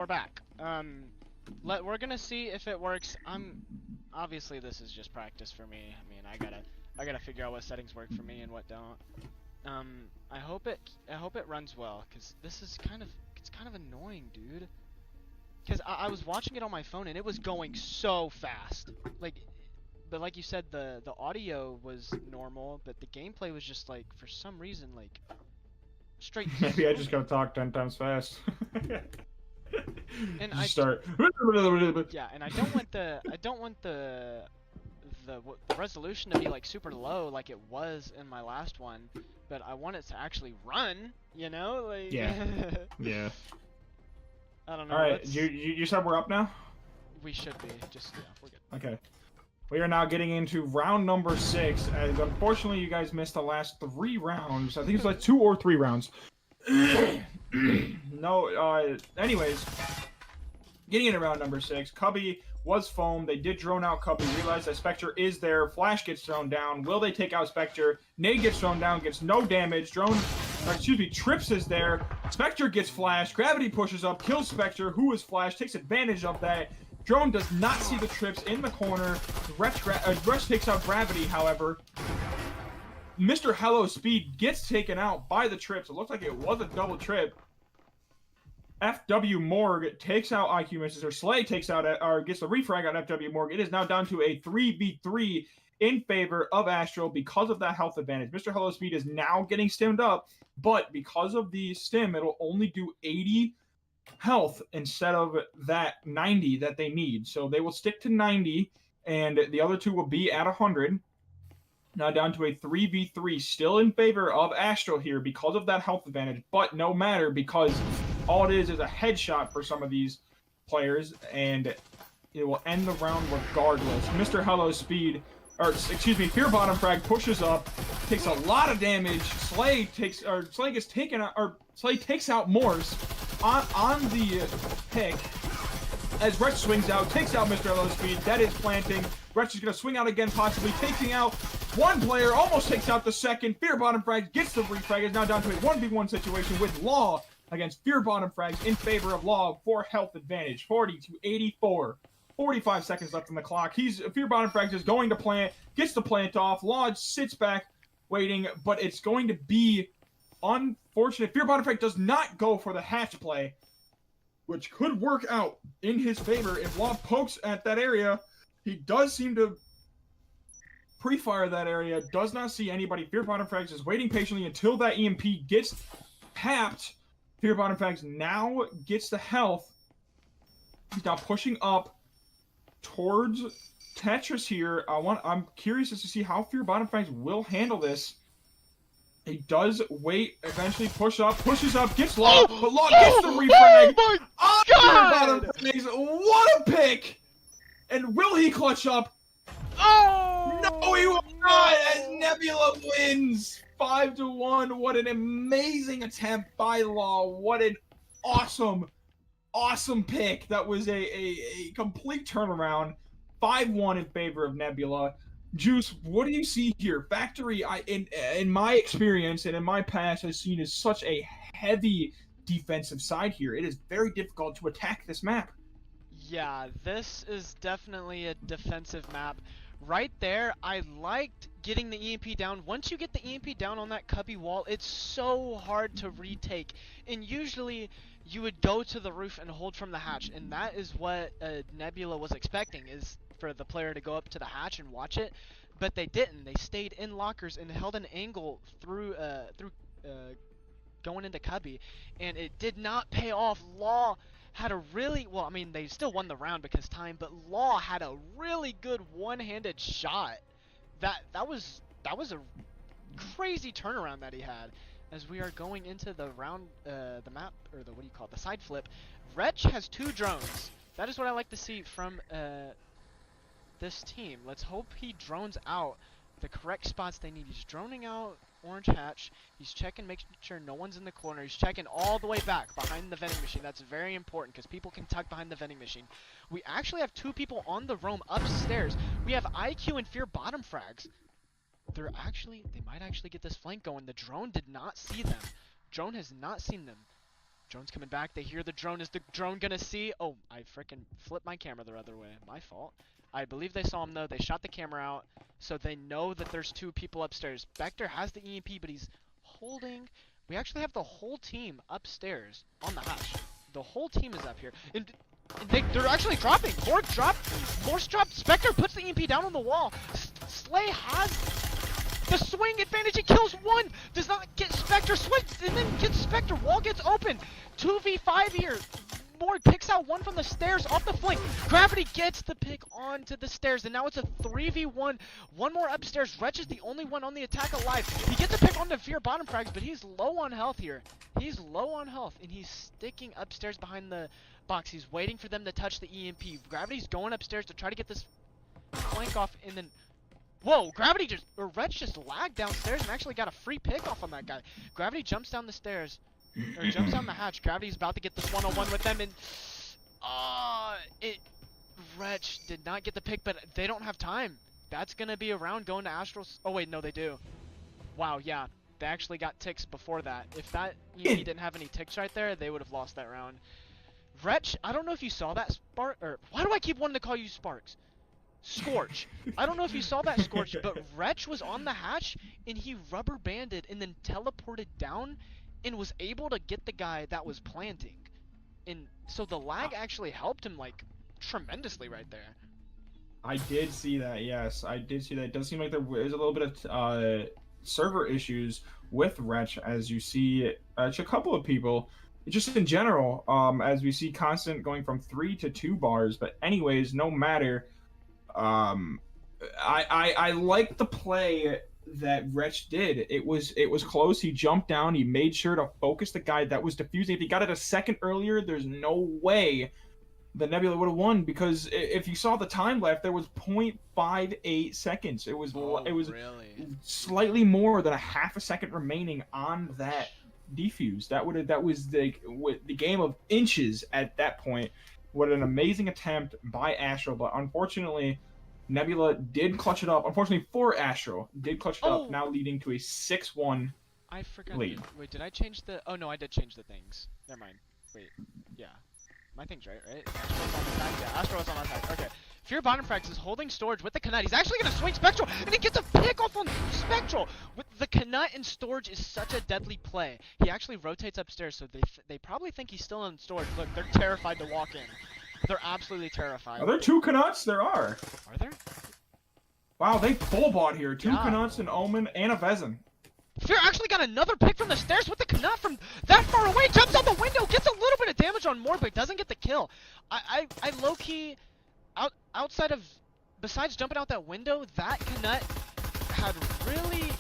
We're back. We're gonna see if it works. Obviously this is just practice for me. I mean, I gotta figure out what settings work for me and what don't. I hope it runs well, cause this is it's kind of annoying, dude. Cause I was watching it on my phone and it was going so fast. But like you said, the audio was normal, but the gameplay was just like, for some reason, like straight. Maybe I just gotta talk 10 times fast. And start. Yeah, and I don't want the resolution to be like super low like it was in my last one, but I want it to actually run, you know? Like Yeah. Yeah. I don't know. All right, you said we're up now? We should be. Just yeah, we're good. Okay. We are now getting into round number 6, as unfortunately you guys missed the last 3 rounds. I think it's like 2 or 3 rounds. No, anyways, getting into round number 6, Cubby was foamed. They did drone out Cubby, realized that Spectre is there. Flash gets thrown down. Will they take out Spectre? Nade gets thrown down, gets no damage. Trips is there. Spectre gets flashed. Gravity pushes up, kills Spectre, who is flashed, takes advantage of that. Drone does not see the trips in the corner. Wretch takes out Gravity, however. Mr. Hello Speed gets taken out by the trips. It looks like it was a double trip. FW Morg takes out IQ misses, or Slay takes out, or gets the refrag on FW Morg. It is now down to a 3v3 in favor of Astral because of that health advantage. Mr. Hello Speed is now getting stimmed up, but because of the stim, it'll only do 80 health instead of that 90 that they need. So they will stick to 90, and the other two will be at 100. Now down to a 3v3, still in favor of Astral here because of that health advantage, but no matter, because all it is a headshot for some of these players, and it will end the round regardless. Mr. Hello Speed, or excuse me, Fear Bottom Frag pushes up, takes a lot of damage. Slay takes out Morse on the pick as Wretch swings out, takes out Mr. Hello Speed. That is planting. Wretch is going to swing out again, possibly taking out one player, almost takes out the second. Fear Bottom Frag gets the refrag, is now down to a 1v1 situation with Law against Fear Bottom Frags in favor of Law for health advantage, 40 to 84. 45 seconds left on the clock. Fear Bottom Frags is going to plant, gets the plant off. Law sits back, waiting, but it's going to be unfortunate. Fear Bottom Frag does not go for the hatch play, which could work out in his favor if Law pokes at that area. He does seem to pre-fire that area, does not see anybody. Fear Bottom Frags is waiting patiently until that EMP gets tapped. Fear Bottom Frags now gets the health. He's now pushing up towards Tetris here. I'm curious as to see how Fear Bottom Frags will handle this. He does wait, eventually pushes up, gets Law, but Law gets the refrag. Oh my God! Fear Bottom Frags, what a pick! And will he clutch up? Oh! No, he will not, as Nebula wins 5-1. What an amazing attempt by Law. What an awesome pick. That was a complete turnaround. 5-1 in favor of Nebula. Juice, what do you see here? Factory, in my experience and in my past, has seen as such a heavy defensive side here. It is very difficult to attack this map. Yeah, this is definitely a defensive map. Right there, I liked getting the EMP down. Once you get the EMP down on that cubby wall, it's so hard to retake. And usually, you would go to the roof and hold from the hatch. And that is what Nebula was expecting, is for the player to go up to the hatch and watch it. But they didn't. They stayed in lockers and held an angle through going into cubby. And it did not pay off. Law had a really, well, I mean, they still won the round because time, but Law had a really good one-handed shot. That was a crazy turnaround that he had. As we are going into the round, the map, or the, what do you call it, the side flip, Wretch has 2 drones. That is what I like to see from this team. Let's hope he drones out the correct spots they need. He's droning out orange hatch. He's checking, making sure no one's in the corner. He's checking all the way back behind the vending machine. That's very important because people can tuck behind the vending machine. We actually have 2 people on the roam upstairs. We have IQ and Fear Bottom Frags. They might actually get this flank going. The drone did not see them. Drone has not seen them. Drone's coming back. They hear the drone. Is the drone gonna see? Oh, I freaking flipped my camera the other way. My fault. I believe they saw him though. They shot the camera out, so they know that there's 2 people upstairs. Vector has the EMP, but he's holding. We actually have the whole team upstairs on the hatch. The whole team is up here. And they're actually dropping. Korg dropped. Morse dropped. Spectre puts the EMP down on the wall. Slay has the swing advantage. He kills 1. Does not get Spectre. Swing and then gets Spectre. Wall gets open. 2v5 here. Morg picks out 1 from the stairs off the flank. Gravity gets the pick onto the stairs, and now it's a 3v1. 1 more upstairs. Wretch is the only one on the attack alive. He gets a pick on the Fear bottom frags, but he's low on health here. He's low on health, and he's sticking upstairs behind the box. He's waiting for them to touch the EMP. Gravity's going upstairs to try to get this flank off, and then whoa, Wretch just lagged downstairs and actually got a free pick off on that guy. Gravity jumps down the stairs. Or jumps down the hatch. Gravity's about to get this one-on-one with them, and Wretch did not get the pick, but they don't have time. That's gonna be a round going to Astral. Oh wait, no, they do. Wow, yeah, they actually got ticks before that. If that EMP didn't have any ticks right there, they would have lost that round. Wretch, I don't know if you saw that Spark, or why do I keep wanting to call you Sparks? Scorch. I don't know if you saw that, Scorch, but Wretch was on the hatch and he rubber banded and then teleported down and was able to get the guy that was planting. And so the lag actually helped him like tremendously right there. I did see that, yes. I did see that. It does seem like there is a little bit of server issues with Wretch, as you see a couple of people. Just in general, as we see constant going from 3 to 2 bars. But anyways, no matter. I like the play that Wretch did. It was close. He jumped down. He made sure to focus the guy that was defusing. If he got it a second earlier, there's no way the Nebula would have won, because if you saw the time left, there was 0.58 seconds. It was really? Slightly more than a half a second remaining on that defuse. That was the game of inches at that point. What an amazing attempt by Astral, but unfortunately Nebula did clutch it up. Unfortunately for Astral, did clutch it up, now leading to a 6-1 I forgot. lead. Wait, did I change the... Oh, no, I did change the things. Never mind. Wait. Yeah. My thing's right? Astral's on attack. Yeah, Astral is on attack. Okay. Fear bottom frags is holding storage with the Knut. He's actually going to swing Spectral, and he gets a pick off on Spectral. With the Knut and storage is such a deadly play. He actually rotates upstairs, so they probably think he's still in storage. Look, they're terrified to walk in. They're absolutely terrified. Are there 2 Knuts? There are. Are there? Wow, they full bought here. 2 Yeah. Knuts, an Omen, and a Vezin. Fear actually got another pick from the stairs with the Knut from that far away. Jumps out the window, gets a little bit of damage on Morg, but doesn't get the kill. I low-key, outside of, besides jumping out that window, that Knut had really,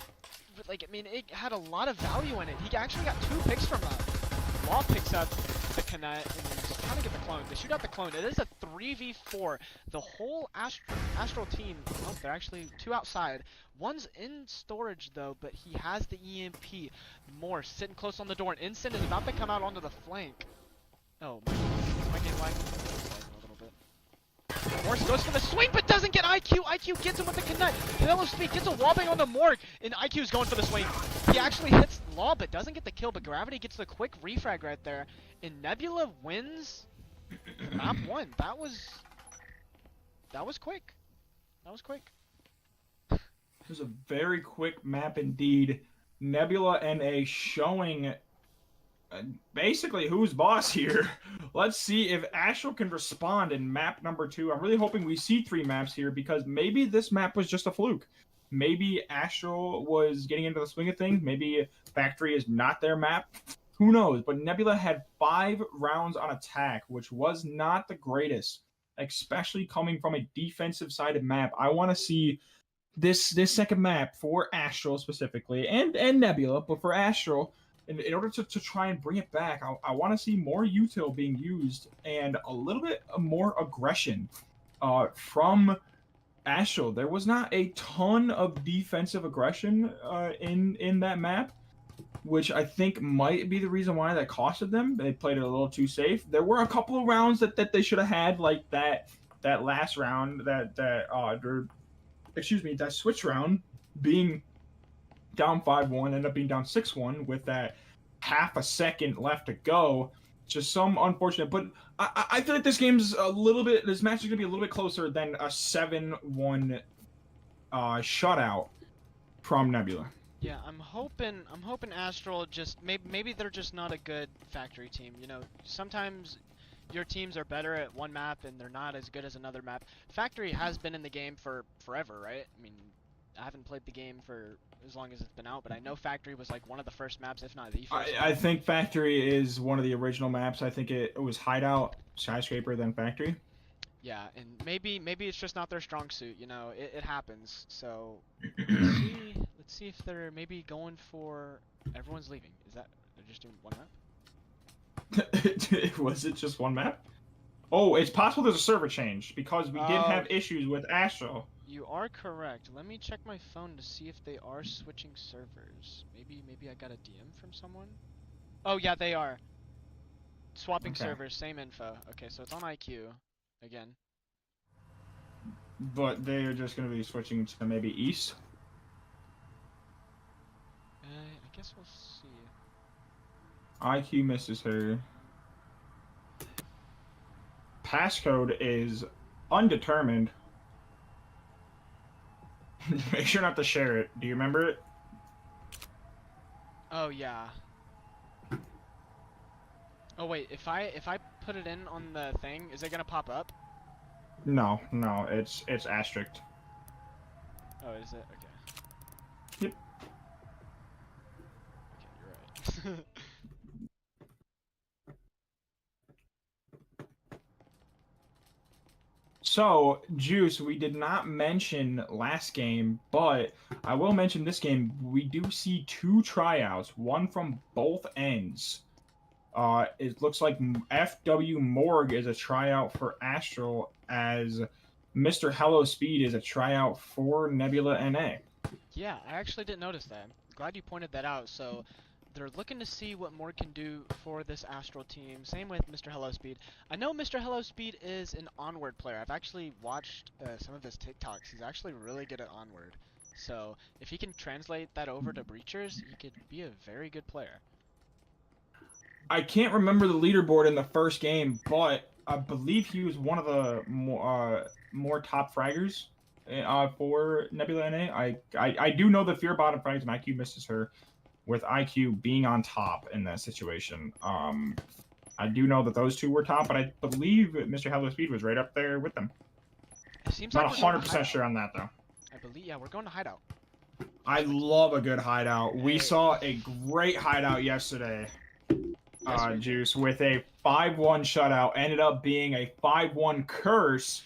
like, I mean, it had a lot of value in it. He actually got 2 picks from that. Law picks up the Knut and he's trying to get the clone. They shoot out the clone. It is a 3v4. The whole Astral team, oh, they're actually 2 outside. One's in storage though, but he has the EMP. Morse sitting close on the door, and Instant is about to come out onto the flank. Oh, my game lag. A little bit. Morse goes for the swing, but doesn't get IQ. IQ gets him with the Knut. Hello Speed gets a wallbang on the Morg, and IQ's going for the swing. He actually hits Law, but doesn't get the kill, but Gravity gets the quick refrag right there. And Nebula wins map 1. That was quick. That was quick. It was a very quick map indeed. Nebula NA showing basically who's boss here. Let's see if Astral can respond in map number 2. I'm really hoping we see 3 maps here, because maybe this map was just a fluke. Maybe Astral was getting into the swing of things. Maybe Factory is not their map. Who knows? But Nebula had 5 rounds on attack, which was not the greatest, especially coming from a defensive-sided map. I want to see this second map for Astral specifically, and Nebula, but for Astral, in order to try and bring it back, I want to see more util being used and a little bit more aggression from Astral. There was not a ton of defensive aggression in that map, which I think might be the reason why that costed them. They played it a little too safe. There were a couple of rounds that they should have had, like that last round, that switch round, being down 5-1, ended up being down 6-1 with that half a second left to go. just some unfortunate. But I feel like this match is gonna be a little bit closer than a 7-1 shutout from Nebula. Yeah, I'm hoping Astral just maybe they're just not a good factory team. You know, sometimes your teams are better at one map and they're not as good as another map. Factory has been in the game for forever, right? I mean, I haven't played the game for as long as it's been out, but I know Factory was like one of the first maps, if not the first. I think Factory is one of the original maps. I think it was Hideout, Skyscraper, then Factory. Yeah, and maybe it's just not their strong suit. You know, it happens. So let's see if they're maybe going for everyone's leaving. Is that they're just doing one map? Was it just one map? Oh, it's possible there's a server change because we did have issues with Astral. You are correct. Let me check my phone to see if they are switching servers. Maybe I got a DM from someone. Oh yeah, they are. Swapping servers, same info. Okay, so it's on IQ again. But they are just going to be switching to maybe East. I guess we'll see. IQ misses her. Passcode is undetermined. Make sure not to share it. Do you remember it? Oh yeah. Oh wait, if I put it in on the thing, is it gonna pop up? No, it's asterisk. Oh, is it? Okay. Yep. Okay, you're right. So, Juice, we did not mention last game, but I will mention this game. We do see 2 tryouts, one from both ends. It looks like FW Morg is a tryout for Astral, as Mr. Hello Speed is a tryout for Nebula NA. Yeah, I actually didn't notice that. I'm glad you pointed that out. So they're looking to see what Morg can do for this Astral team. Same with Mr. Hello Speed. I know Mr. Hello Speed is an Onward player. I've actually watched some of his TikToks. He's actually really good at Onward. So if he can translate that over to Breachers, he could be a very good player. I can't remember the leaderboard in the first game, but I believe he was one of the more top fraggers for Nebula NA. I do know the Fear bottom frags and IQ misses her, with IQ being on top in that situation. I do know that those 2 were top, but I believe Mr. Hello Speed was right up there with them. It seems not like 100% sure on that though. I believe, yeah, we're going to Hideout. I love a good hideout. We saw a great hideout yesterday. Juice, with a 5-1 shutout, ended up being a 5-1 curse.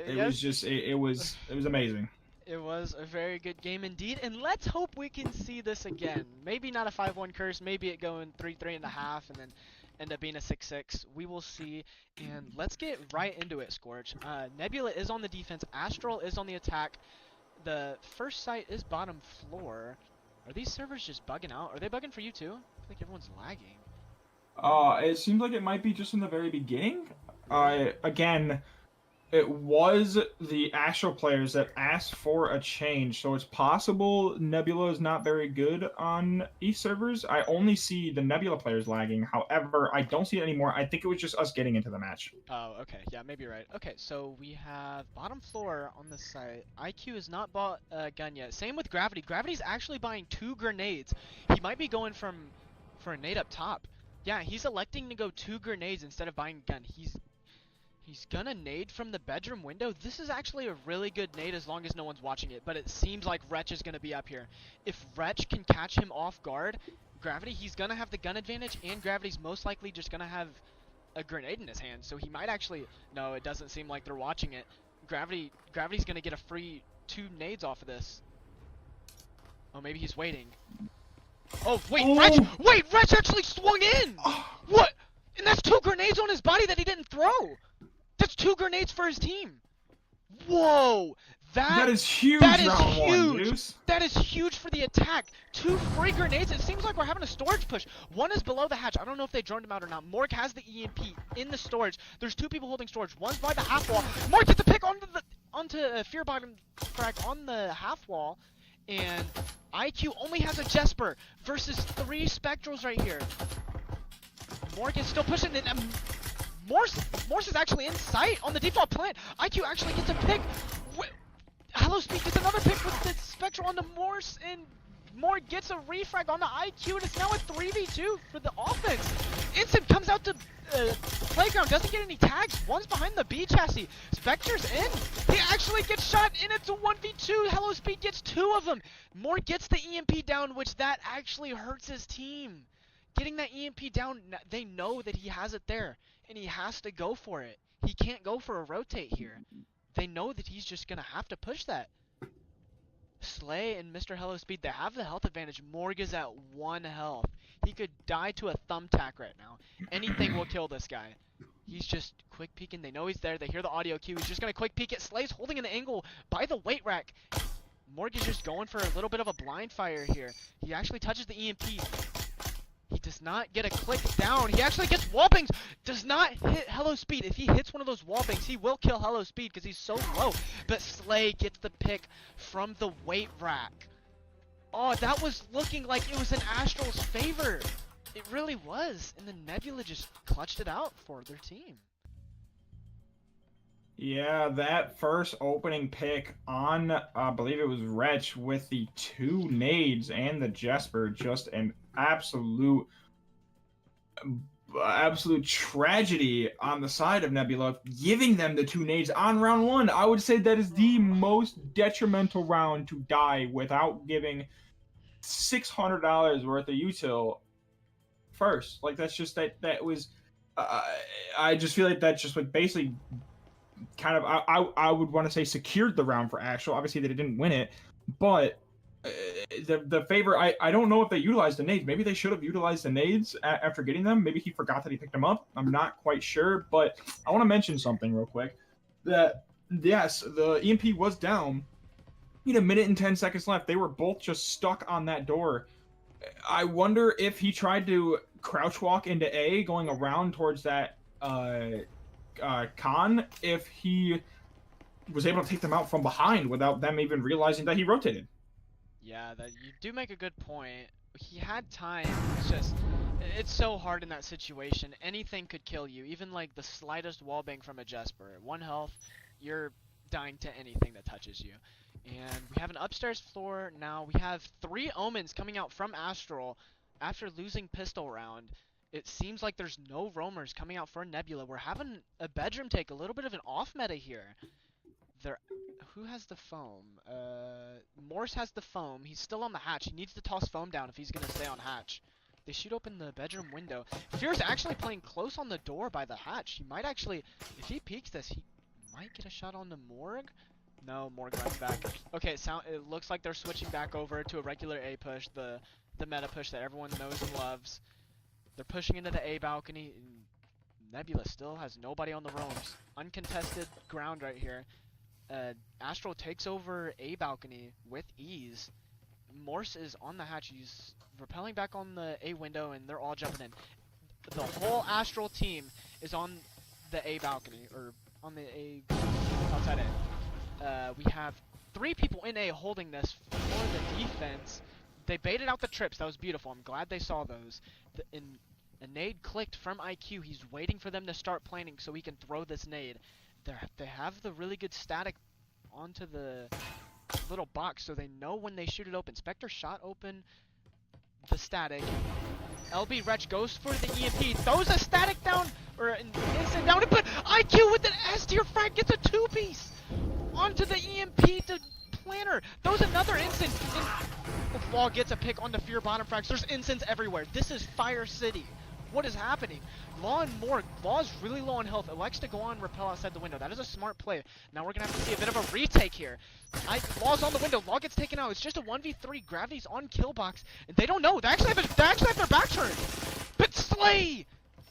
It was just it was amazing. It was a very good game indeed, and let's hope we can see this again. Maybe not a 5-1 curse, maybe it going 3-3.5 and then end up being a 6-6. We will see, and let's get right into it, Scorch. Nebula is on the defense, Astral is on the attack. The first site is bottom floor. Are these servers just bugging out? Are they bugging for you too? I feel like everyone's lagging. It seems like it might be just in the very beginning. Again, it was the Astral players that asked for a change, so it's possible Nebula is not very good on East servers. I only see the Nebula players lagging. However, I don't see it anymore. I think it was just us getting into the match. Oh, okay. Yeah, maybe you're right. Okay, so we have bottom floor on the site. IQ has not bought a gun yet. Same with Gravity. Gravity's actually buying 2 grenades. He might be going for a nade up top. Yeah, he's electing to go 2 grenades instead of buying a gun. He's gonna nade from the bedroom window. This is actually a really good nade as long as no one's watching it, but it seems like Wretch is gonna be up here. If Wretch can catch him off guard, Gravity, he's gonna have the gun advantage, and Gravity's most likely just gonna have a grenade in his hand, so he might actually... No, it doesn't seem like they're watching it. Gravity's gonna get a free 2 nades off of this. Oh, maybe he's waiting. Oh, wait, Wretch! Wait, Wretch actually swung in! What? And that's 2 grenades on his body that he didn't throw! That's 2 grenades for his team. Whoa, that is huge. That is huge. One, that is huge for the attack. 2 free grenades. It seems like we're having a storage push. One is below the hatch. I don't know if they droned him out or not. Morg has the EMP in the storage. There's 2 people holding storage. One's by the half wall. Morg gets a pick onto Fear bottom frag on the half wall, and IQ only has a Jesper versus 3 Spectrals right here. Morgan still pushing it. Morse is actually in sight on the default plant. IQ actually gets a pick. Hello Speed gets another pick with the Spectral on the Morse, and Moore gets a refrag on the IQ, and it's now a 3v2 for the offense. Instant comes out to playground, doesn't get any tags. One's behind the B chassis. Spectre's in. He actually gets shot, and it's a 1v2. Hello Speed gets 2 of them. Moore gets the EMP down, which that actually hurts his team. Getting that EMP down, they know that he has it there, and he has to go for it. He can't go for a rotate here. They know that he's just going to have to push that. Slay and Mr. Hello Speed, they have the health advantage. Morg is at 1 health. He could die to a thumbtack right now. Anything will kill this guy. He's just quick peeking. They know he's there. They hear the audio cue. He's just going to quick peek it. Slay's holding an angle by the weight rack. Morg is just going for a little bit of a blind fire here. He actually touches the EMP. He does not get a click down. He actually gets wallbangs. Does not hit Hello Speed. If he hits one of those wallbangs, he will kill Hello Speed because he's so low. But Slay gets the pick from the weight rack. Oh, that was looking like it was in Astral's favor. It really was. And then Nebula just clutched it out for their team. Yeah, that first opening pick on, I believe it was Wretch with the 2 nades and the Jesper, just an absolute tragedy on the side of Nebula, giving them the 2 nades on round 1. I would say that is the most detrimental round to die without giving $600 worth of util first. Like, that's just, that was, I just feel like that just like basically kind of, I would want to say secured the round for Astral. Obviously they didn't win it, but the favor, I don't know if they utilized the nades. Maybe they should have utilized the nades after getting them. Maybe he forgot that he picked them up. I'm not quite sure, but I want to mention something real quick. That, yes, the EMP was down. You had 1 minute and 10 seconds left. They were both just stuck on that door. I wonder if he tried to crouch walk into A, going around towards that con, if he was able to take them out from behind without them even realizing that he rotated. Yeah, you do make a good point. He had time. It's so hard in that situation. Anything could kill you, even like the slightest wallbang from a Jesper. At 1 health, you're dying to anything that touches you. And we have an upstairs floor now. We have 3 Omens coming out from Astral after losing pistol round. It seems like there's no roamers coming out for Nebula. We're having a bedroom take, a little bit of an off meta here. Who has the foam? Morse has the foam. He's still on the hatch. He needs to toss foam down if he's going to stay on hatch. They shoot open the bedroom window. Fear's actually playing close on the door by the hatch. He might actually, if he peeks this, he might get a shot on the Morg. No, Morg runs back. Okay, it looks like they're switching back over to a regular A push, the meta push that everyone knows and loves. They're pushing into the A balcony. Nebula still has nobody on the roams. Uncontested ground right here. Astral takes over A balcony with ease. Morse is on the hatch. He's rappelling back on the A window, and they're all jumping in. The whole Astral team is on the A balcony, or on the A outside A. We have 3 people in A holding this for the defense. They baited out the trips. That was beautiful. I'm glad they saw those. A nade clicked from IQ. He's waiting for them to start planning so he can throw this nade. They have the really good static onto the little box, so they know when they shoot it open. Spectre shot open the static. LB Wretch goes for the EMP, throws a static down, or an instant down, but IQ with an S tier frag gets a 2-piece onto the EMP to planner. Throws another instant. Law gets a pick on the Fear bottom frags. There's instants everywhere. This is Fire City. What is happening? Law and Morg. Law is really low on health. Elects to go on rappel outside the window. That is a smart play. Now we're going to have to see a bit of a retake here. Law's on the window. Law gets taken out. It's just a 1v3. Gravity's on Killbox. And they don't know. They actually have their back turned. But Slay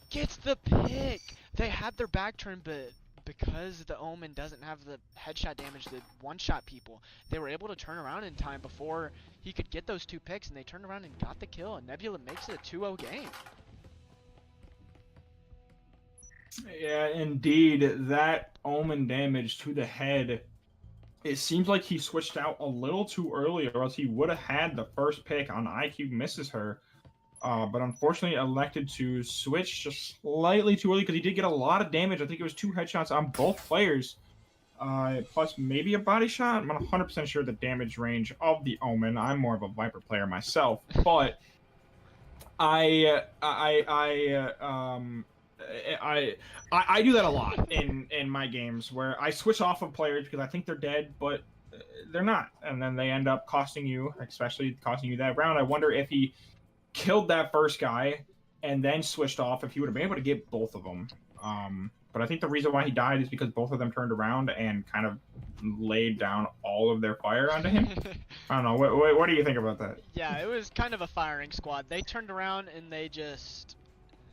gets the pick. They had their back turned, but because the Omen doesn't have the headshot damage to one-shot people, they were able to turn around in time before he could get those 2 picks, and they turned around and got the kill, and Nebula makes it a 2-0 game. Yeah, indeed, that Omen damage to the head, it seems like he switched out a little too early, or else he would have had the first pick on IQ misses her. but unfortunately elected to switch just slightly too early because he did get a lot of damage. I think it was 2 headshots on both players, plus maybe a body shot. I'm not 100% sure the damage range of the Omen. I'm more of a Viper player myself, but I do that a lot in my games where I switch off of players because I think they're dead, but they're not, and then they end up costing you, especially costing you that round. I wonder if he killed that first guy and then switched off, if he would have been able to get both of them. But I think the reason why he died is because both of them turned around and kind of laid down all of their fire onto him. I don't know. What do you think about that? Yeah, it was kind of a firing squad. They turned around and they just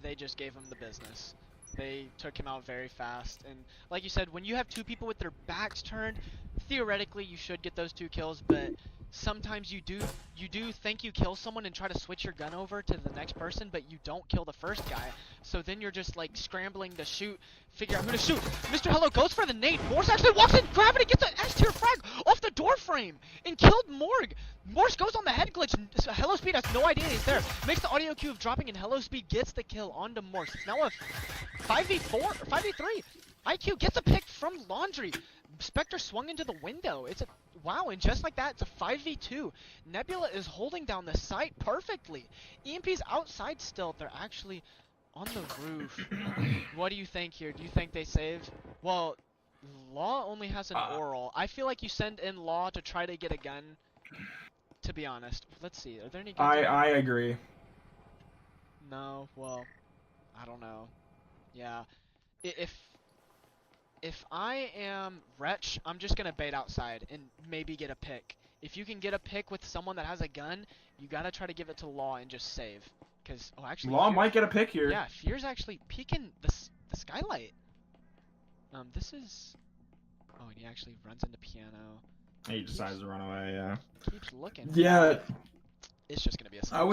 gave him the business. They took him out very fast. And like you said, when you have 2 people with their backs turned, theoretically you should get those 2 kills, but sometimes you do think you kill someone and try to switch your gun over to the next person, but you don't kill the first guy. So then you're just like scrambling to shoot, figure out who to shoot. Mr. Hello goes for the nade. Morse actually walks in, Gravity gets an S-tier frag off the door frame and killed Morg. Morse goes on the head glitch. Hello Speed has no idea he's there. Makes the audio cue of dropping, and Hello Speed gets the kill onto Morse. It's now a 5v4 or 5v3. IQ gets a pick from Laundry. Spectre swung into the window. It's a wow, and just like that, it's a 5v2. Nebula is holding down the site perfectly. EMP's outside still. They're actually on the roof. What do you think here? Do you think they save? Well, Law only has an oral. I feel like you send in Law to try to get a gun. To be honest, let's see. Are there any guns? I agree. No. Well, I don't know. Yeah. If I am Wretch, I'm just gonna bait outside and maybe get a pick. If you can get a pick with someone that has a gun, you gotta try to give it to Law and just save. Cause actually, Law might get a pick here. Yeah, Fear's actually peeking the skylight. This is. Oh, and he actually runs into piano. He decides to run away. Yeah. Keeps looking. Yeah. It's just gonna be a. I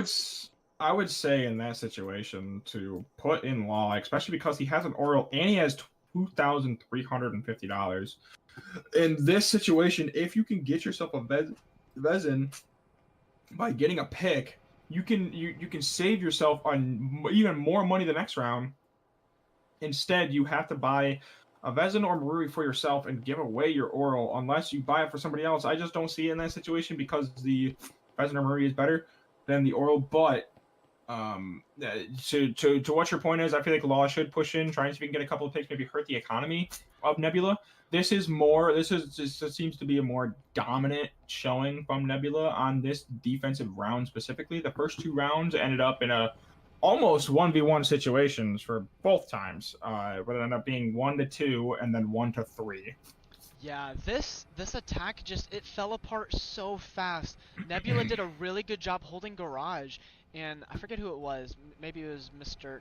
would say in that situation to put in Law, especially because he has an oral and he has $2,350. In this situation, if you can get yourself a Vezin by getting a pick, you can save yourself on even more money the next round. Instead, you have to buy a Vezin or Marui for yourself and give away your oral unless you buy it for somebody else. I just don't see it in that situation because the Vezin or Marui is better than the oral, but to what your point is, I feel like Law should push in, try and see if we can get a couple of picks, maybe hurt the economy of Nebula. This seems to be a more dominant showing from Nebula on this defensive round specifically. The first 2 rounds ended up in a almost 1v1 situations for both times, where it ended up being 1-2 and then 1-3. Yeah, this attack it fell apart so fast. Nebula did a really good job holding Garage, and I forget who it was. Maybe it was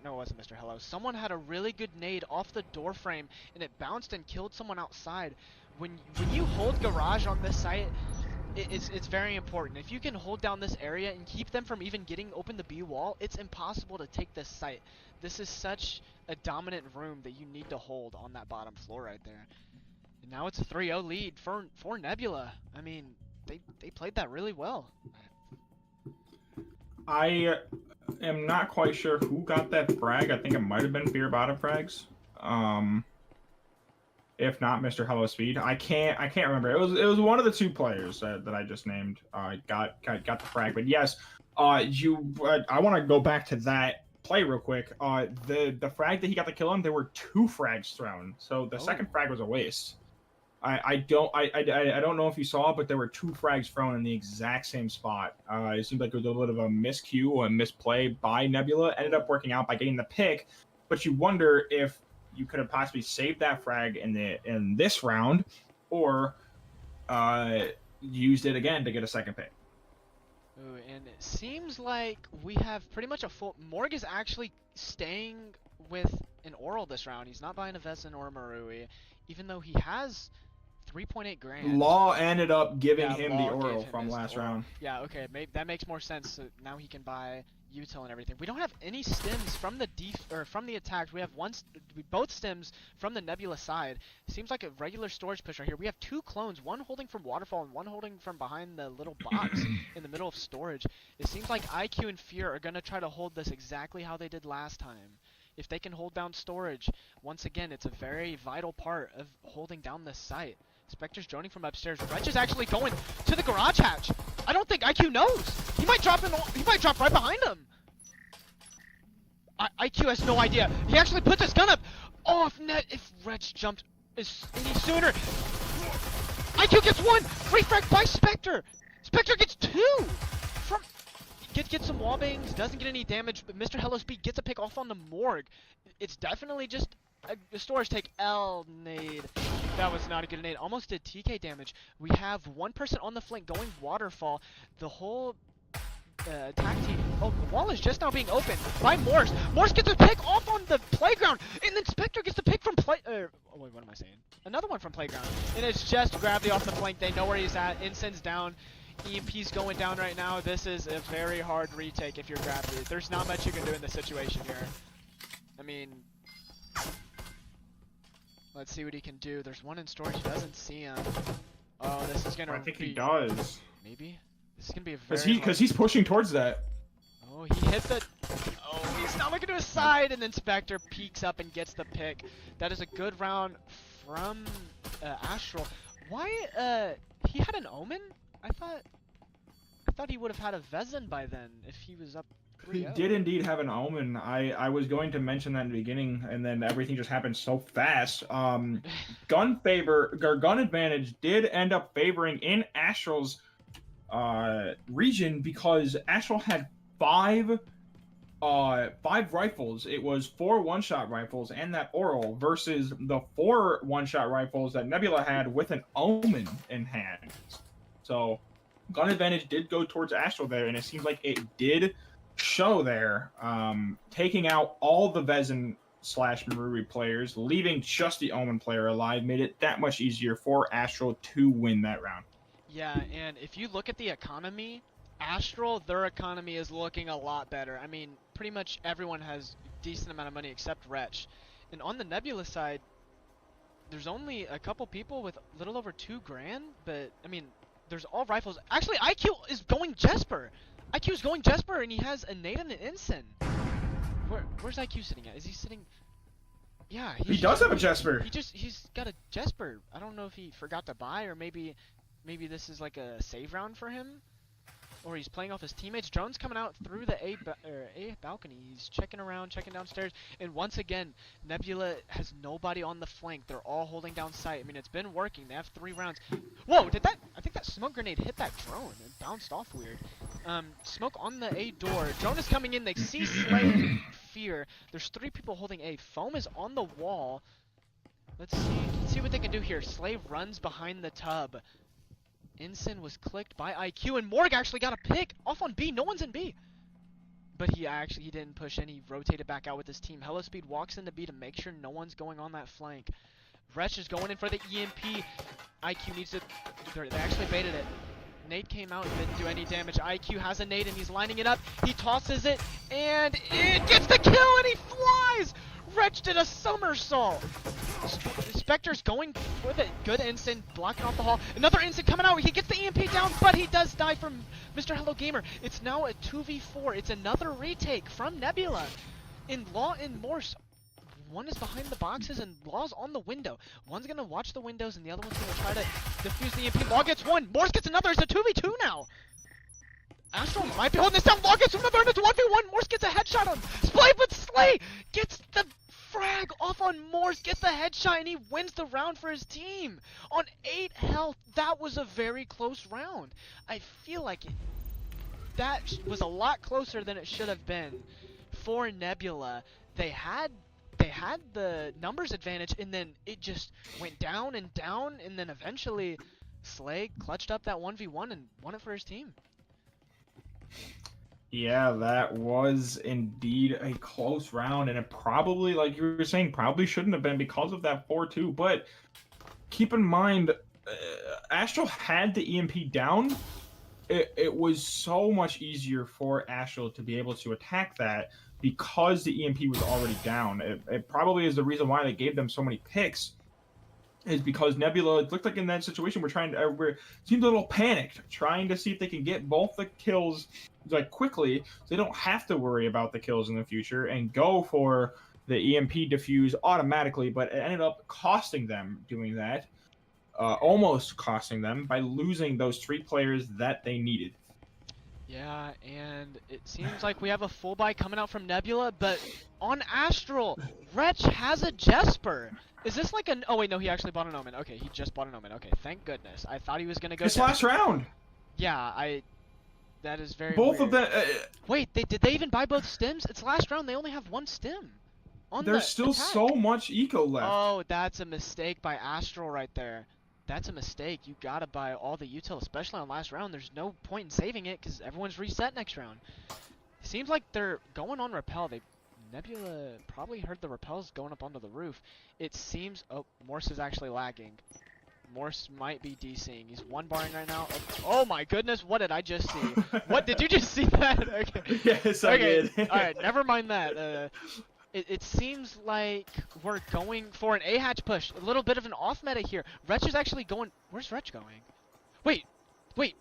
No, it wasn't Mr. Hello. Someone had a really good nade off the door frame, and it bounced and killed someone outside. When you hold Garage on this site, it's very important. If you can hold down this area and keep them from even getting open the B wall, it's impossible to take this site. This is such a dominant room that you need to hold on that bottom floor right there. And now it's a 3-0 lead for Nebula. I mean, they played that really well. I am not quite sure who got that frag. I think it might have been Fear Bottom frags. If not Mr. Hello Speed. I can't remember. It was one of the 2 players that I just named got the frag. But yes, I want to go back to that play real quick. The frag that he got the kill on, there were 2 frags thrown. So the second frag was a waste. I don't know if you saw, but there were 2 frags thrown in the exact same spot. It seemed like it was a little bit of a miscue or a misplay by Nebula. Ended up working out by getting the pick, but you wonder if you could have possibly saved that frag in this round, or used it again to get a second pick. Ooh, and it seems like we have pretty much a full. Morg is actually staying with an oral this round. He's not buying a Vezin or a Marui, even though he has 3.8 grand. Law ended up giving him the oral from last round. Yeah, okay, that makes more sense. So now he can buy util and everything. We don't have any stims from the from the attack. We have both stims from the Nebula side. Seems like a regular storage push right here. We have 2 clones, one holding from Waterfall and one holding from behind the little box in the middle of storage. It seems like IQ and Fear are gonna try to hold this exactly how they did last time. If they can hold down storage, once again, it's a very vital part of holding down this site. Spectre's droning from upstairs. Wretch is actually going to the garage hatch. I don't think IQ knows. He might drop right behind him. IQ has no idea. He actually puts his gun up. Off net if Wretch jumped any sooner. IQ gets 1. Refrag by Spectre. Spectre gets 2. From gets some wall bangs. Doesn't get any damage. But Mr. Hello Speed gets a pick off on the Morgue. It's definitely just a storage take. L nade. That was not a good nade. Almost did TK damage. We have one person on the flank going Waterfall. The whole attack team. Oh, the wall is just now being opened by Morse. Morse gets a pick off on the playground, and then Spectre gets the pick from oh wait, what am I saying? Another one from playground, and it's just Gravity off the flank. They know where he's at. Ensign's down. EMP's going down right now. This is a very hard retake if you're Gravity. There's not much you can do in this situation here. I mean, let's see what he can do. There's one in storage. He doesn't see him. Oh, this is gonna. I think he does. Maybe. This is gonna be a very. Because he's pushing towards that. Oh, he hit the. Oh, he's not looking to his side, and then Spectre peeks up and gets the pick. That is a good round from Astral. Why? He had an Omen. I thought he would have had a Vezin by then if he was up. 3-0. He did indeed have an Omen. I was going to mention that in the beginning, and then everything just happened so fast. Gun advantage did end up favoring in Astral's region because Astral had 5 rifles. It was 4 one-shot rifles and that Oral versus the 4 one-shot rifles that Nebula had with an Omen in hand. So gun advantage did go towards Astral there, and it seems like it did show there, taking out all the Vezin / Maruri players, leaving just the Omen player alive, made it that much easier for Astral to win that round. Yeah, and if you look at the economy, Astral, their economy is looking a lot better. I mean, pretty much everyone has a decent amount of money except Wretch. And on the Nebula side, there's only a couple people with a little over 2 grand, but, I mean, there's all rifles. Actually, IQ is going Jesper. IQ is going Jesper, and he has a nade and an ensign. Where's IQ sitting at? Is he sitting? Yeah, he does have a Jesper. He's got a Jesper. I don't know if he forgot to buy, or maybe this is like a save round for him, or he's playing off his teammates. Drone's coming out through the A balcony. He's checking around, checking downstairs, and once again, Nebula has nobody on the flank. They're all holding down sight. I mean, it's been working. They have 3 rounds. Whoa! I think that smoke grenade hit that drone and bounced off weird. Smoke on the A door. Drone is coming in. They see Slay Fear. There's 3 people holding A. Foam is on the wall. Let's see what they can do here. Slay runs behind the tub. Ensign was clicked by IQ, and Morg actually got a pick off on B. No one's in B. But he didn't push in. He rotated back out with his team. Hello Speed walks into B to make sure no one's going on that flank. Wretch is going in for the EMP. IQ needs to. They actually baited it. Nade came out and didn't do any damage. IQ has a nade and he's lining it up. He tosses it and it gets the kill and he flies! Wretch did a somersault. Spectre's going for the good instant, blocking off the hall. Another instant coming out. He gets the EMP down, but he does die from Mr. Hello Gamer. It's now a 2v4. It's another retake from Nebula. In Law and Morse, one is behind the boxes and Law's on the window. One's gonna watch the windows and the other one's gonna try to defuse the EMP. Law gets 1. Morse gets another. It's a 2v2 now. Astral might be holding this down. Law gets another, and it's 1v1. Morse gets a headshot on Splay, but Slay gets the frag off on Morse, gets the headshot, and he wins the round for his team. On 8 health, that was a very close round. I feel like that was a lot closer than it should have been for Nebula. They had the numbers advantage, and then it just went down, and then eventually Slay clutched up that 1v1 and won it for his team. Yeah, that was indeed a close round, and it probably, like you were saying, probably shouldn't have been because of that 4-2. But keep in mind, Astral had the EMP down. it was so much easier for Astral to be able to attack that because the EMP was already down. It probably is the reason why they gave them so many picks, is because Nebula, it looked like in that situation we're seemed a little panicked, trying to see if they can get both the kills like quickly, so they don't have to worry about the kills in the future and go for the EMP defuse automatically. But it ended up costing them doing that, almost costing them by losing those 3 players that they needed. Yeah, and it seems like we have a full buy coming out from Nebula, but on Astral, Wretch has a Jesper. Is this like an... Oh, wait, no, he actually bought an Omen. Okay, he just bought an Omen. Okay, thank goodness. I thought he was going to go... This last round! Yeah, that is very Both weird. of them... Wait, did they even buy both stims? It's last round, they only have 1 stim. There's still attack. so much eco left. Oh, that's a mistake by Astral right there. That's a mistake. You gotta buy all the util, especially on last round. There's no point in saving it because everyone's reset next round. Seems like they're going on repel. Nebula probably heard the repels going up onto the roof. It seems... Oh, Morse is actually lagging. Morse might be DCing. He's 1-barring right now. Oh my goodness, what did I just see? What, did you just see that? Okay. Yes, I did. Alright, never mind that. It seems like we're going for an A-hatch push. A little bit of an off-meta here. Wretch is actually going... Where's Wretch going? Wait,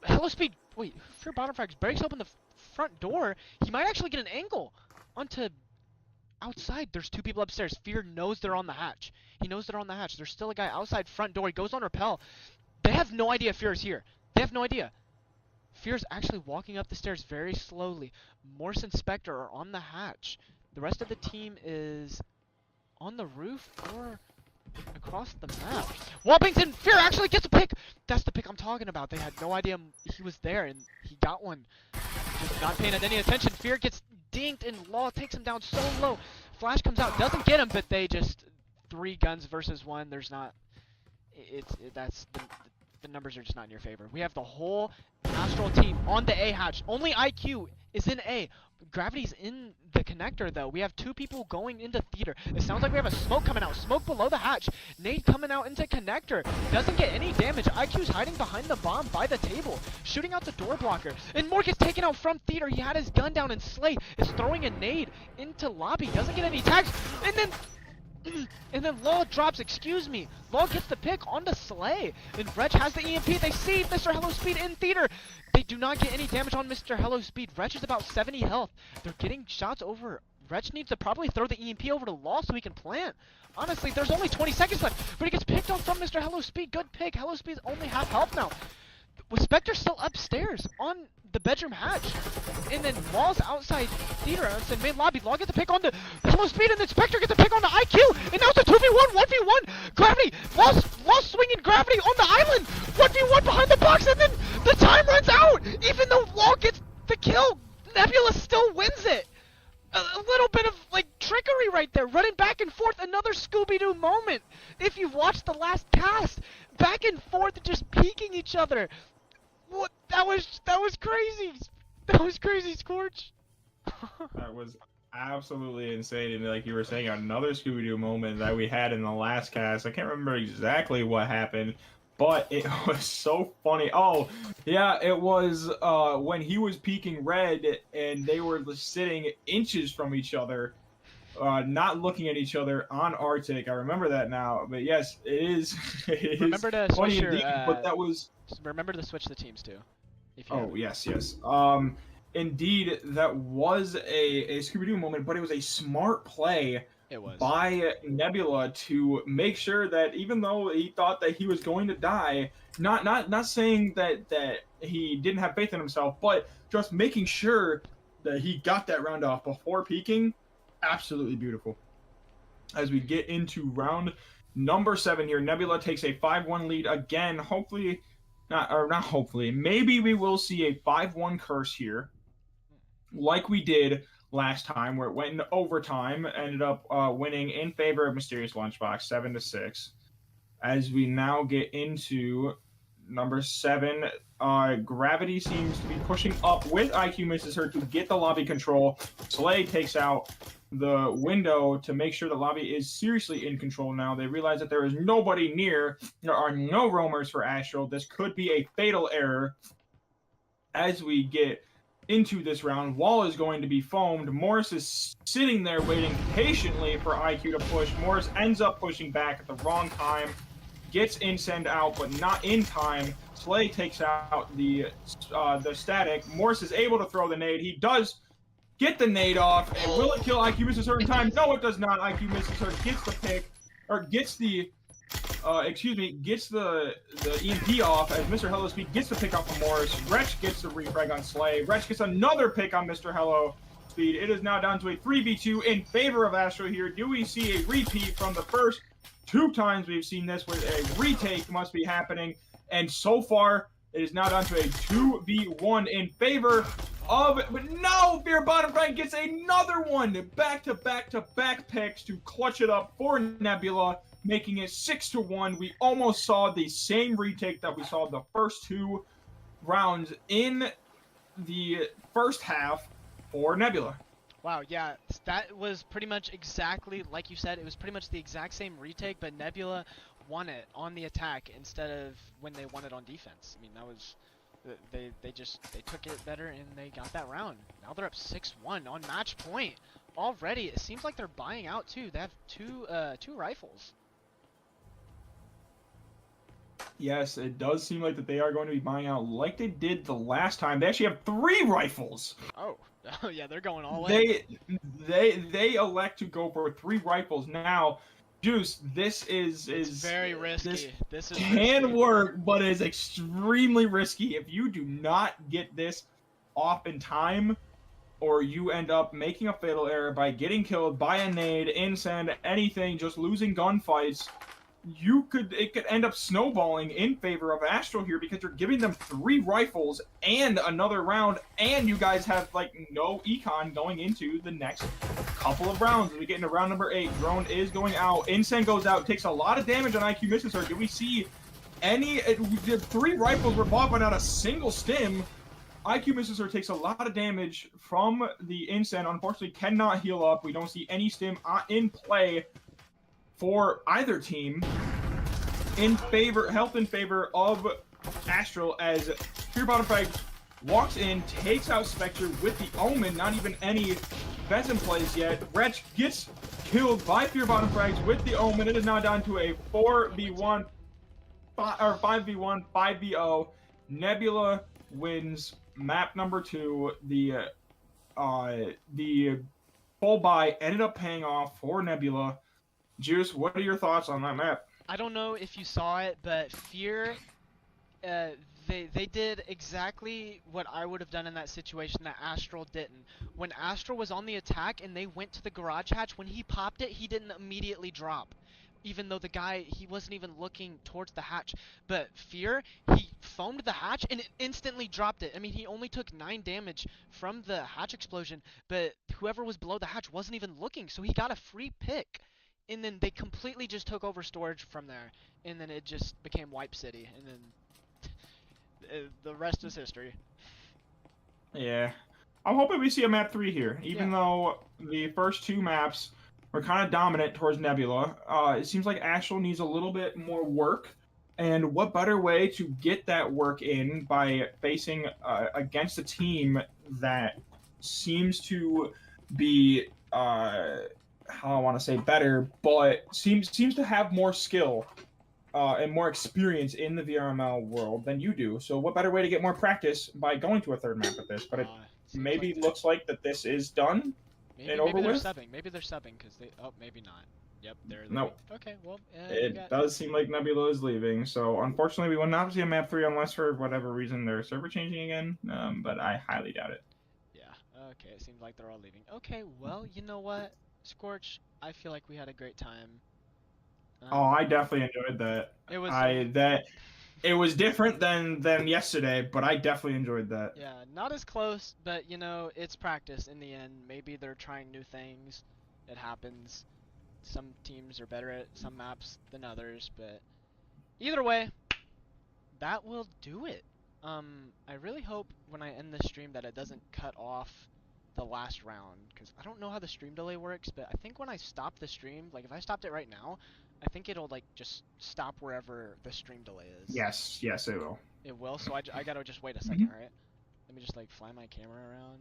Hello Speed. Wait, Fear bottom frags breaks open the front door. He might actually get an angle onto... Outside, there's 2 people upstairs. Fear knows they're on the hatch. He knows they're on the hatch. There's still a guy outside front door. He goes on repel. They have no idea Fear is here. They have no idea. Fear's actually walking up the stairs very slowly. Morse and Spectre are on the hatch. The rest of the team is on the roof or across the map. Whoppington, Fear actually gets a pick. That's the pick I'm talking about. They had no idea he was there, and he got one. Just not paying any attention. Fear gets dinked, and Law takes him down so low. Flash comes out, doesn't get him, but they just 3 guns versus 1. There's not. That's the numbers are just not in your favor. We have the whole Astral team on the A hatch. Only IQ is in A. Gravity's in the connector, though. We have 2 people going into theater. It sounds like we have a smoke coming out. Smoke below the hatch. Nade coming out into connector. Doesn't get any damage. IQ's hiding behind the bomb by the table, shooting out the door blocker. And Mork is taken out from theater. He had his gun down, and Slay is throwing a nade into lobby. Doesn't get any tags. And then Law drops, excuse me. Law gets the pick onto Slay. And Wretch has the EMP. They see Mr. Hello Speed in theater. They do not get any damage on Mr. Hello Speed. Wretch is about 70 health. They're getting shots over. Wretch needs to probably throw the EMP over to Law so he can plant. Honestly, there's only 20 seconds left. But he gets picked off from Mr. Hello Speed. Good pick. Hello Speed's only half health now. With Spectre still upstairs on the bedroom hatch. And then Law's outside theater. It's in main lobby. Law gets a pick on the Hello Speed, and then Spectre gets a pick on the IQ. And now it's a 2v1, 1v1. Gravity. Law's swinging Gravity on the island. 1v1 behind the box, and then the time runs out. Even though Law gets the kill, Nebula still wins it. A little bit of like trickery right there, running back and forth. Another Scooby-Doo moment. If you've watched the last cast, back and forth, just peeking each other. What? That was crazy. That was crazy, Scorch. That was absolutely insane. And like you were saying, another Scooby-Doo moment that we had in the last cast. I can't remember exactly what happened, but it was so funny. Oh, yeah, it was when he was peeking red and they were sitting inches from each other, not looking at each other on Arctic. I remember that now. But yes, it is. It remember is to funny switch your, indeed, but that was... Remember to switch the teams too. If you Oh, yes. Indeed, that was a Scooby-Doo moment, but it was a smart play by Nebula to make sure that even though he thought that he was going to die, not saying that he didn't have faith in himself, but just making sure that he got that round off before peeking. Absolutely beautiful. As we get into round number 7 here, Nebula takes a 5-1 lead again. Hopefully, not hopefully, maybe we will see a 5-1 curse here, like we did last time, where it went into overtime, ended up winning in favor of Mysterious Lunchbox 7-6. As we now get into number 7, Gravity seems to be pushing up with IQ misses her to get the lobby control. Slay takes out the window to make sure the lobby is seriously in control now. They realize that there is nobody near. There are no roamers for Astral. This could be a fatal error. as we get into this round, wall is going to be foamed. Morris is sitting there waiting patiently for IQ to push. Morris ends up pushing back at the wrong time, gets Incend out, but not in time. Slay takes out the static. Morris is able to throw the nade. He does get the nade off, and will it kill IQ Misses her in time? No, it does not. IQ misses her, gets the pick, or gets the gets the EMP off as Mr. Hello Speed gets the pick off of Morris. Wretch gets the refrag on Slay. Wretch gets another pick on Mr. Hello Speed. It is now down to a 3v2 in favor of Astral here. Do we see a repeat from the first 2 times we've seen this, where a retake must be happening? And so far, it is now down to a 2v1 in favor of, but no, Fear Bottom Frag gets another one. Back-to-back-to-back picks to clutch it up for Nebula, making it 6-1. We almost saw the same retake that we saw the first 2 rounds in the first half for Nebula. Wow, yeah, that was pretty much exactly, like you said, it was pretty much the exact same retake, but Nebula won it on the attack instead of when they won it on defense. I mean, that was, they took it better and they got that round. Now they're up 6-1 on match point already. It seems like they're buying out too. They have two rifles. Yes, it does seem like that they are going to be buying out like they did the last time. They actually have 3 rifles. Oh, oh yeah, they're going all in. They elect to go for 3 rifles now. Juice, this is very risky. This can risky. work, but it is extremely risky. If you do not get this off in time, or you end up making a fatal error by getting killed by a nade, incend, anything, just losing gunfights, it could end up snowballing in favor of Astral here, because you're giving them 3 rifles and another round, and you guys have like no econ going into the next couple of rounds. As we get into round number 8, drone is going out, Incend goes out, takes a lot of damage on IQ misses her. Do we see any 3 rifles were bought but not a single stim? IQ misses her, takes a lot of damage from the Incend, unfortunately cannot heal up. We don't see any stim in play for either team. Health in favor of Astral, as Fear Bottom Frag walks in, takes out Spectre with the Omen, not even any vets in place yet. Wretch gets killed by Fear Bottom Frags with the Omen. It is now down to a 4v1, or 5v1, 5v0. Nebula wins map number 2. The full buy ended up paying off for Nebula. Juice, what are your thoughts on that map? I don't know if you saw it, but Fear, they did exactly what I would have done in that situation that Astral didn't. When Astral was on the attack and they went to the garage hatch, when he popped it, he didn't immediately drop. Even though the guy, he wasn't even looking towards the hatch. But Fear, he foamed the hatch and it instantly dropped it. I mean, he only took 9 damage from the hatch explosion, but whoever was below the hatch wasn't even looking, so he got a free pick. And then they completely just took over storage from there, and then it just became Wipe City, and then the rest is history. Yeah. I'm hoping we see a map 3 here, even though the first 2 maps were kind of dominant towards Nebula. It seems like Astral needs a little bit more work, and what better way to get that work in by facing against a team that seems to be how I want to say better, but seems to have more skill and more experience in the VRML world than you do. So what better way to get more practice by going to a 3rd map at this? But it maybe looks like that this is done and over with. Maybe they're subbing because they. Oh, maybe not. Yep, they're leaving. No. Okay, well. It does seem like Nebula is leaving. So unfortunately, we will not see a map 3 unless for whatever reason they're server changing again. But I highly doubt it. Yeah. Okay. It seems like they're all leaving. Okay. Well, you know what? Scorch, I feel like we had a great time. I definitely enjoyed that. It was different than yesterday, but I definitely enjoyed that. Yeah, not as close, but you know, it's practice in the end. Maybe they're trying new things. It happens. Some teams are better at some maps than others, but either way, that will do it. I really hope when I end this stream that it doesn't cut off the last round, because I don't know how the stream delay works, but I think when I stop the stream, like if I stopped it right now, I think it'll like just stop wherever the stream delay is. Yes, it will. It will, so I gotta just wait a second, right? Let me just like fly my camera around.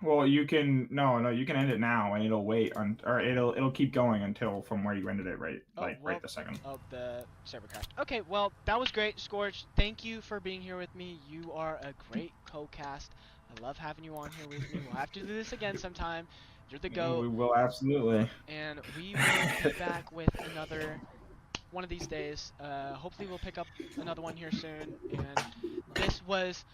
Well, you can you can end it now, and it'll wait or it'll keep going until from where you ended it, right? Oh, Like well, right this second. oh, the server crashed. Okay, well, that was great, Scorch. Thank you for being here with me. You are a great co-cast. I love having you on here with me. We'll have to do this again sometime. You're the GOAT. We will absolutely. And we will be back with another one of these days. Hopefully we'll pick up another one here soon. And this was